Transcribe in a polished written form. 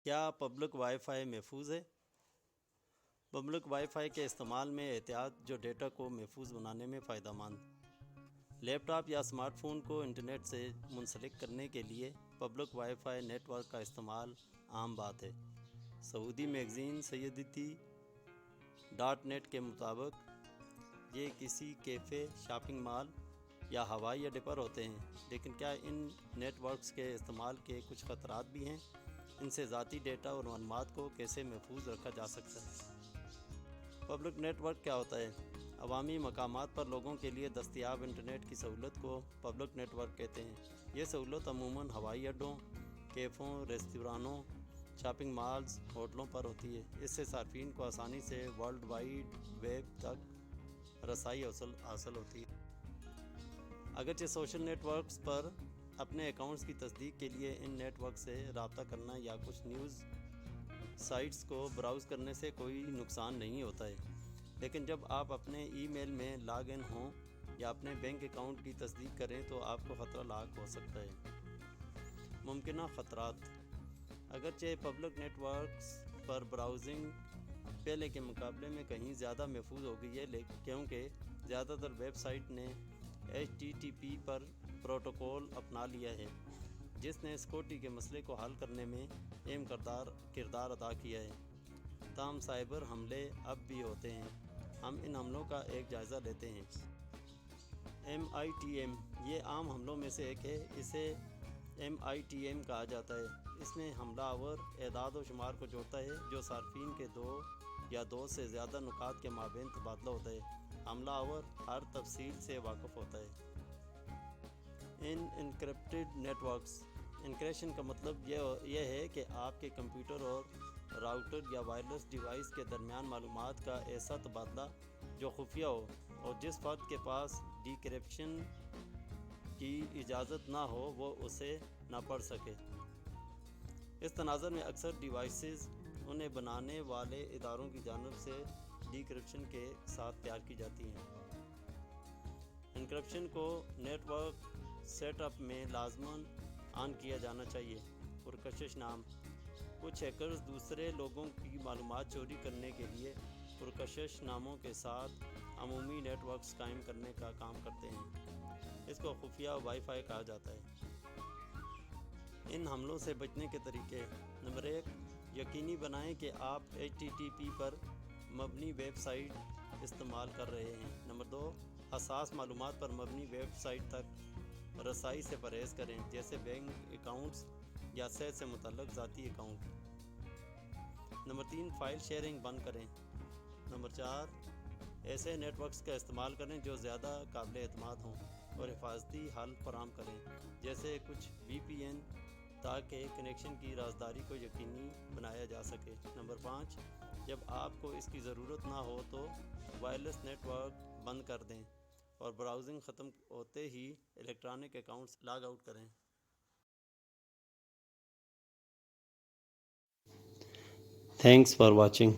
کیا public wi fi محفوظ ہے؟ پبلک وائی فائی کے استعمال میں احتیاط جو ڈیٹا کو محفوظ بنانے میں فائدہ مند۔ لیپ ٹاپ یا اسمارٹ فون کو انٹرنیٹ سے منسلک کرنے کے لیے public wifi network کا استعمال عام بات ہے۔ سعودی میگزین سیدتی .نیٹ کے مطابق یہ کسی کیفے، شاپنگ مال یا ہوائی اڈے پر ہوتے ہیں، لیکن کیا ان نیٹ ورکس کے استعمال کے کچھ خطرات بھی ہیں؟ ان سے ذاتی ڈیٹا اور معلومات کو کیسے محفوظ رکھا جا سکتا ہے؟ پبلک نیٹ ورک کیا ہوتا ہے؟ عوامی مقامات پر لوگوں کے لیے دستیاب انٹرنیٹ کی سہولت کو پبلک نیٹ ورک کہتے ہیں۔ یہ سہولت عموماً ہوائی اڈوں، کیفوں، ریستورانوں، شاپنگ مالز، ہوٹلوں پر ہوتی ہے۔ اس سے صارفین کو آسانی سے ورلڈ وائڈ ویب تک رسائی حاصل ہوتی ہے۔ اگرچہ سوشل نیٹ ورکس پر اپنے اکاؤنٹس کی تصدیق کے لیے ان نیٹ ورک سے رابطہ کرنا یا کچھ نیوز سائٹس کو براؤز کرنے سے کوئی نقصان نہیں ہوتا ہے، لیکن جب آپ اپنے ای میل میں لاگ ان ہوں یا اپنے بینک اکاؤنٹ کی تصدیق کریں تو آپ کو خطرہ لاحق ہو سکتا ہے۔ ممکنہ خطرات۔ اگرچہ پبلک نیٹ ورکس پر براؤزنگ پہلے کے مقابلے میں کہیں زیادہ محفوظ ہو گئی ہے، کیونکہ زیادہ تر ویب سائٹ نے HTTP پر پروٹوکول اپنا لیا ہے، جس نے سیکورٹی کے مسئلے کو حل کرنے میں اہم کردار ادا کیا ہے۔ تاہم سائبر حملے اب بھی ہوتے ہیں۔ ہم ان حملوں کا ایک جائزہ لیتے ہیں۔ MITM یہ عام حملوں میں سے ایک ہے۔ اسے MITM کہا جاتا ہے۔ اس میں حملہ آور اعداد و شمار کو جوڑتا ہے جو صارفین کے دو یا دو سے زیادہ نکات کے مابین تبادلہ ہوتا ہے۔ حملہ آور ہر تفصیل سے واقف ہوتا ہے۔ Encrypted net works. انکریپشن کا مطلب یہ ہے کہ آپ کے کمپیوٹر اور راؤٹر یا وائرلیس ڈیوائس کے درمیان معلومات کا ایسا تبادلہ جو خفیہ ہو اور جس فرد کے پاس ڈیکرپشن کی اجازت نہ ہو وہ اسے نہ پڑھ سکے۔ اس تناظر میں اکثر ڈیوائسز انہیں بنانے والے اداروں کی جانب سے ڈیکرپشن کے ساتھ تیار کی جاتی ہیں۔ انکرپشن کو نیٹ ورک سیٹ اپ میں لازماً آن کیا جانا چاہیے۔ پرکشش نام۔ کچھ ہیکرز دوسرے لوگوں کی معلومات چوری کرنے کے لیے پرکشش ناموں کے ساتھ عمومی نیٹ ورکس قائم کرنے کا کام کرتے ہیں۔ اس کو خفیہ وائی فائی کہا جاتا ہے۔ ان حملوں سے بچنے کے طریقے۔ نمبر 1، یقینی بنائیں کہ آپ HTTP پر مبنی ویب سائٹ استعمال کر رہے ہیں۔ نمبر 2، حساس معلومات پر مبنی ویب سائٹ تک رسائی سے پرہیز کریں، جیسے بینک اکاؤنٹس یا صحت سے متعلق ذاتی اکاؤنٹ۔ نمبر 3، فائل شیئرنگ بند کریں۔ نمبر 4، ایسے نیٹ ورکس کا استعمال کریں جو زیادہ قابل اعتماد ہوں اور حفاظتی حل فراہم کریں، جیسے کچھ VPN، تاکہ کنیکشن کی رازداری کو یقینی بنایا جا سکے۔ نمبر 5، جب آپ کو اس کی ضرورت نہ ہو تو وائرلیس نیٹ ورک بند کر دیں اور براؤزنگ ختم ہوتے ہی الیکٹرانک اکاؤنٹ سے لاگ آؤٹ کریں۔ Thanks for watching.